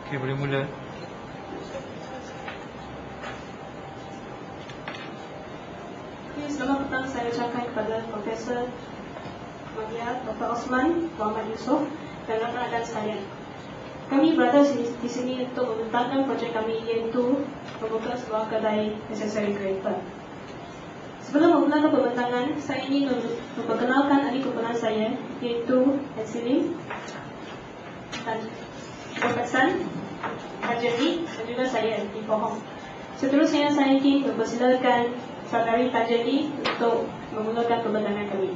Okey, boleh mula. Selamat petang, saya ucapkan kepada Profesor Madia, Dr. Osman, Muhammad Yusof dan rakan-rakan sekalian. Kami berada di sini untuk membentangkan projek kami, iaitu membuka sebuah kedai aksesori kereta. Sebelum memulakan pembentangan, saya ingin memperkenalkan adik kumpulan saya, iaitu Hansilin, Profesor Tajeli dan juga saya, Ipohong. Seterusnya saya ingin mempersilakan Saudari Tajeli untuk memulakan pembentangan kami.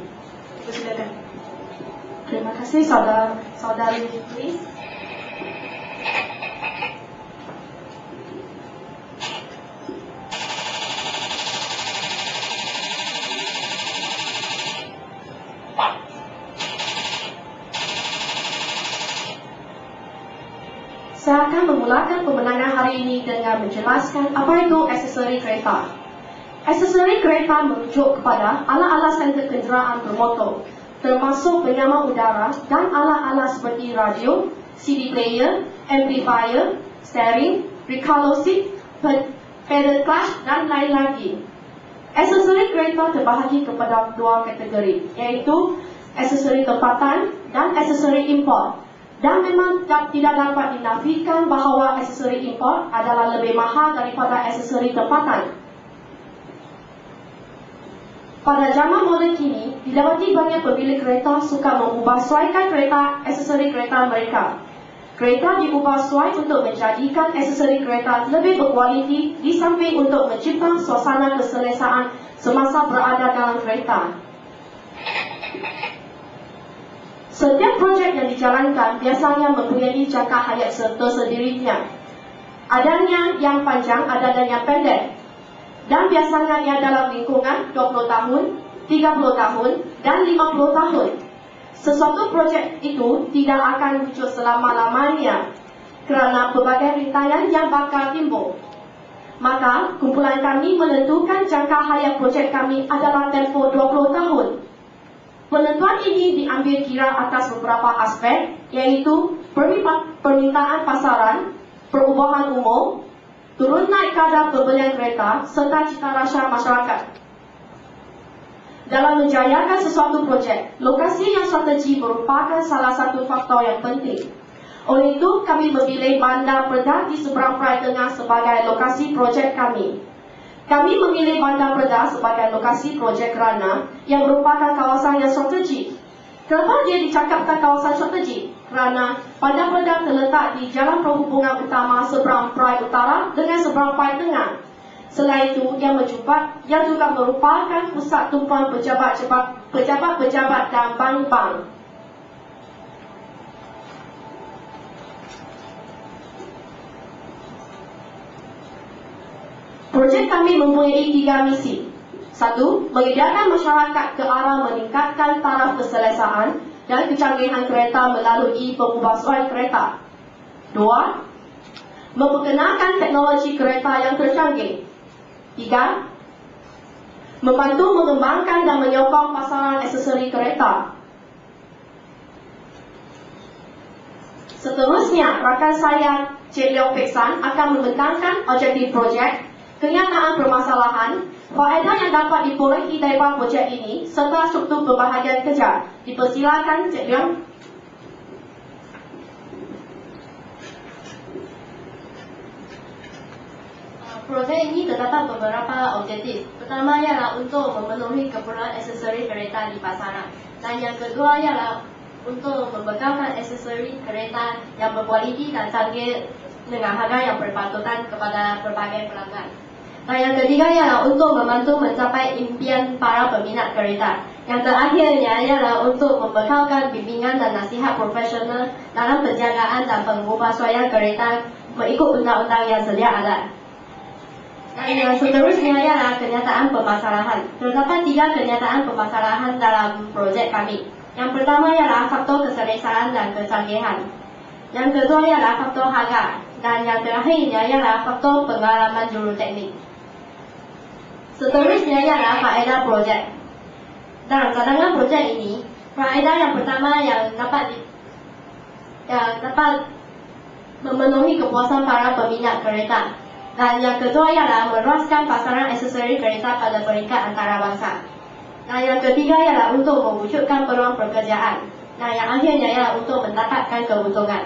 Persilakan. Terima kasih saudari Fitri. Saya akan memulakan pembentangan hari ini dengan menjelaskan apa itu aksesori kereta. Aksesori kereta merujuk kepada alat-alat standard kenderaan bermotor, termasuk penyaman udara dan alat-alat seperti radio, CD player, amplifier, steering, recall seat, pedal clutch dan lain lagi. Aksesori kereta terbahagi kepada dua kategori, iaitu aksesori tempatan dan aksesori import. Dan memang tidak dapat dinafikan bahawa aksesori import adalah lebih mahal daripada aksesori tempatan. Pada zaman moden kini, didapati banyak pemilik kereta suka mengubah suaikan kereta aksesori kereta mereka. Kereta diubah suai untuk menjadikan aksesori kereta lebih berkualiti, di samping untuk mencipta suasana keselesaan semasa berada dalam kereta. Setiap projek yang dijalankan biasanya mempunyai jangka hayat tersendirinya. Adanya yang panjang, adanya yang pendek. Dan biasanya ia dalam lingkungan 20 tahun, 30 tahun dan 50 tahun. Sesuatu projek itu tidak akan wujud selama-lamanya kerana pelbagai rintangan yang bakal timbul. Maka, kumpulan kami menentukan jangka hayat projek kami adalah tempoh 20 tahun. Penentuan ini diambil kira atas beberapa aspek, iaitu permintaan pasaran, perubahan umum, turun naik kadar pembelian kereta serta cita rasa masyarakat. Dalam menjayakan sesuatu projek, lokasi yang strategi merupakan salah satu faktor yang penting. Oleh itu, kami memilih Bandar Pedas di seberang Perai Tengah sebagai lokasi projek kami. Kami memilih Bandar Pedas sebagai lokasi projek kerana yang merupakan kawasan yang strategi. Kenapa dia dicakapkan kawasan strategi? Kerana Bandar Pedas terletak di jalan perhubungan utama seberang Perai Utara dengan seberang Perai Tengah. Selain itu, ia juga merupakan pusat tumpuan pejabat-pejabat dan bank-bank. Projek kami mempunyai 3 misi. 1. Menyediakan masyarakat ke arah meningkatkan taraf keselesaan dan kecanggihan kereta melalui pengubah suai kereta. 2. Memperkenalkan teknologi kereta yang tercanggih. 3. Membantu mengembangkan dan menyokong pasaran aksesori kereta. Seterusnya, rakan saya Cik Leong Pek San akan membentangkan objektif projek, kenyataan permasalahan, faedah yang dapat diperolehi daripada projek ini serta struktur pembahagian kerja. Dipersilakan Cik Leong. Projek ini terdapat beberapa objektif. Pertama ialah untuk memenuhi keperluan aksesori kereta di pasaran. Dan yang kedua ialah untuk membekalkan aksesori kereta yang berkualiti dan canggih dengan harga yang berpatutan kepada pelbagai pelanggan. Dan yang ketiga ialah untuk membantu mencapai impian para peminat kereta. Yang terakhirnya ialah untuk membekalkan bimbingan dan nasihat profesional dalam penjagaan dan pengubahsuaian kereta mengikut undang-undang yang sedia ada. Dan yang seterusnya ialah kenyataan permasalahan. Terdapat 3 kenyataan permasalahan dalam projek kami. Yang pertama ialah faktor keselesaan dan kecanggihan. Yang kedua ialah faktor harga. Dan yang terakhirnya ialah faktor pengalaman juruteknik. Seterusnya ialah faedah projek. Dalam cadangan projek ini, faedah yang pertama yang dapat memenuhi kepuasan para peminat kereta. Dan yang kedua ialah meluaskan pasaran aksesori kereta pada peringkat antarabangsa. Dan yang ketiga ialah untuk mewujudkan peluang pekerjaan. Dan yang akhirnya ialah untuk mendapatkan keuntungan.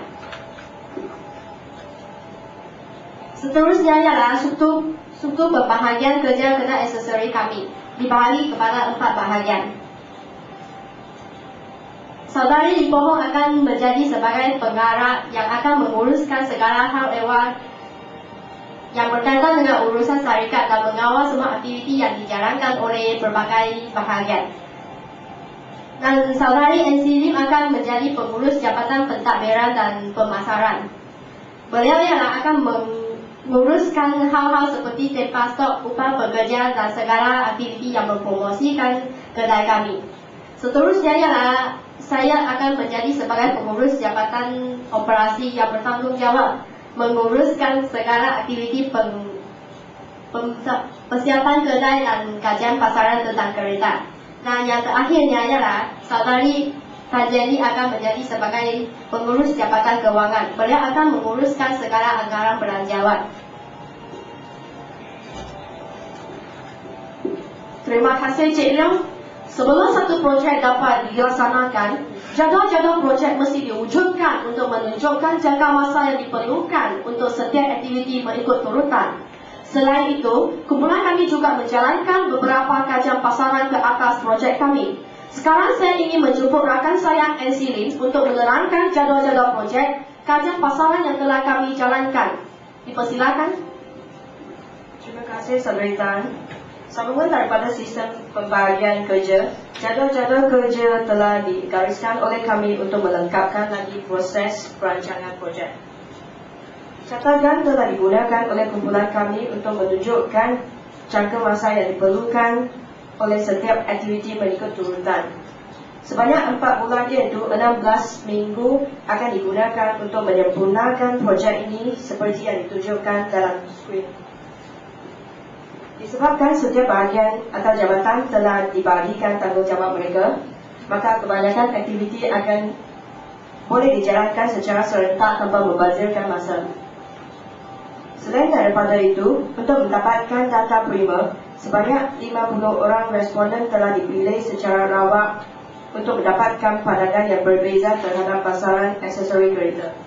Seterusnya ialah struktur pembahagian kerja kedai aksesori kami dibahagi kepada 4 bahagian. Saudari Lipohong akan menjadi sebagai pengarah yang akan menguruskan segala hal ehwal yang berkaitan dengan urusan syarikat dan mengawal semua aktiviti yang dijalankan oleh berbagai bahagian. Dan Saudari NC Lim akan menjadi pengurus Jabatan Pentadbiran dan Pemasaran. Beliau ialah akan menguruskan hal-hal seperti tempat stok, upah pekerja dan segala aktiviti yang mempromosikan kedai kami. Seterusnya ialah saya akan menjadi sebagai pengurus Jabatan Operasi yang bertanggungjawab menguruskan segala aktiviti persiapan kedai dan kajian pasaran tentang kereta. Dan yang terakhirnya ialah Saudari Tan Jenny akan menjadi sebagai pengurus Jabatan Kewangan. Beliau akan menguruskan segala anggaran belanjawan. Terima kasih Cik Leong. Sebelum satu projek dapat dilaksanakan, jadual-jadual projek mesti diwujudkan untuk menunjukkan jangka masa yang diperlukan untuk setiap aktiviti mengikut turutan. Selain itu, kumpulan kami juga menjalankan beberapa kajian pasaran ke atas projek kami. Sekarang saya ingin menjemput rakan saya NC Lim untuk menerangkan jadual-jadual projek kajian pasaran yang telah kami jalankan. Dipersilakan. Terima kasih Saudari Tan. Sambungan daripada sistem pembahagian kerja, jadual-jadual kerja telah digariskan oleh kami untuk melengkapkan lagi proses perancangan projek. Catatan telah digunakan oleh kumpulan kami untuk menunjukkan jangka masa yang diperlukan oleh setiap aktiviti mengikut turutan. Sebanyak 4 bulan iaitu 16 minggu akan digunakan untuk menyempurnakan projek ini seperti yang ditunjukkan dalam skrin. Disebabkan setiap bahagian atau jabatan telah dibagikan tanggungjawab mereka, maka kebanyakan aktiviti akan boleh dijalankan secara serentak tanpa membazirkan masa. Selain daripada itu, untuk mendapatkan data prima, sebanyak 50 orang responden telah dipilih secara rawak untuk mendapatkan pandangan yang berbeza terhadap pasaran aksesori kereta.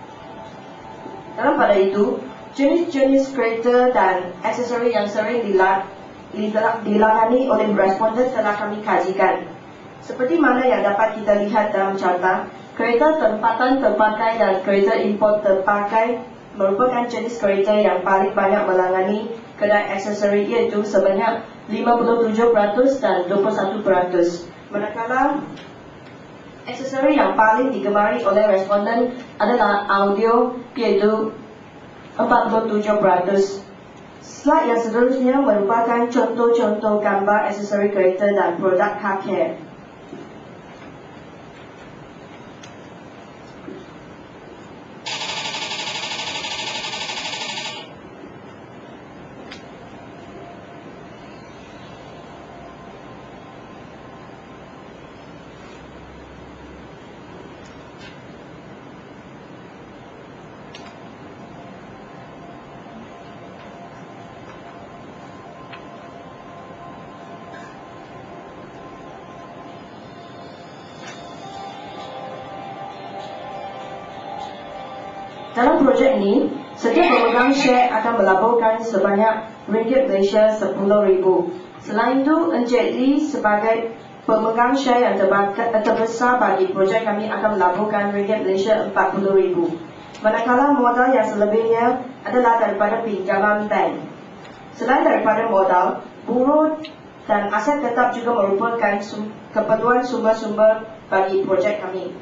Dalam pada itu, jenis-jenis kereta dan aksesori yang sering dilangani oleh responden telah kami kajikan. Seperti mana yang dapat kita lihat dalam carta, kereta tempatan terpakai dan kereta import terpakai merupakan jenis kereta yang paling banyak melangani kedai aksesori iaitu sebanyak 57% dan 21%. Manakala aksesori yang paling digemari oleh responden adalah audio iaitu 47%. Slide yang seterusnya merupakan contoh-contoh gambar aksesori kereta dan produk car care. Dalam projek ini, setiap pemegang share akan melaburkan sebanyak ringgit Malaysia 10,000. Selain itu, Encik Lee sebagai pemegang share yang terbesar bagi projek kami akan melaburkan ringgit Malaysia 40,000. Manakala modal yang selebihnya adalah daripada pinjaman bank. Selain daripada modal, buruh dan aset tetap juga merupakan keperluan sumber-sumber bagi projek kami.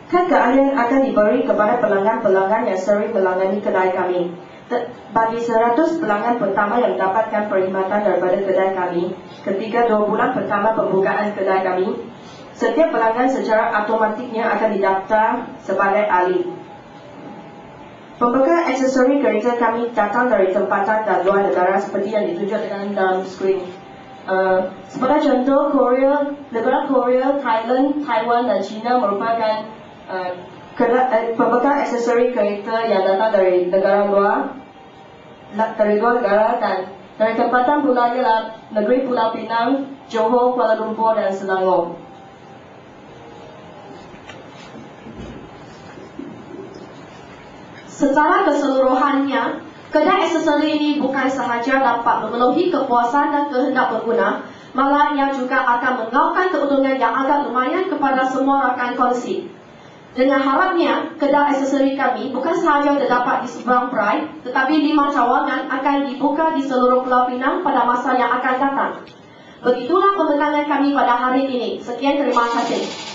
Kad keahlian akan diberi kepada pelanggan-pelanggan yang sering melangani kedai kami. Bagi 100 pelanggan pertama yang mendapatkan perkhidmatan daripada kedai kami, ketika 2 bulan pertama pembukaan kedai kami, setiap pelanggan secara automatiknya akan didaftar sebagai ahli. Pembekal aksesori kereta kami datang dari tempatan dan luar negara seperti yang ditunjukkan dalam skrin. Sebagai contoh, negara Korea, Thailand, Taiwan dan China merupakan pembekal aksesori kereta yang datang dari luar negara, dan dari tempatan pula ialah negeri Pulau Pinang, Johor, Kuala Lumpur dan Selangor. Secara keseluruhannya, kedai aksesori ini bukan sahaja dapat memenuhi kepuasan dan kehendak pengguna, malah ia juga akan menggaulkan keuntungan yang agak lumayan kepada semua rakan kongsi. Dengan harapnya, kedai aksesori kami bukan sahaja terdapat di seberang perai, tetapi 5 cawangan akan dibuka di seluruh Pulau Pinang pada masa yang akan datang. Begitulah pembentangan kami pada hari ini. Sekian, terima kasih.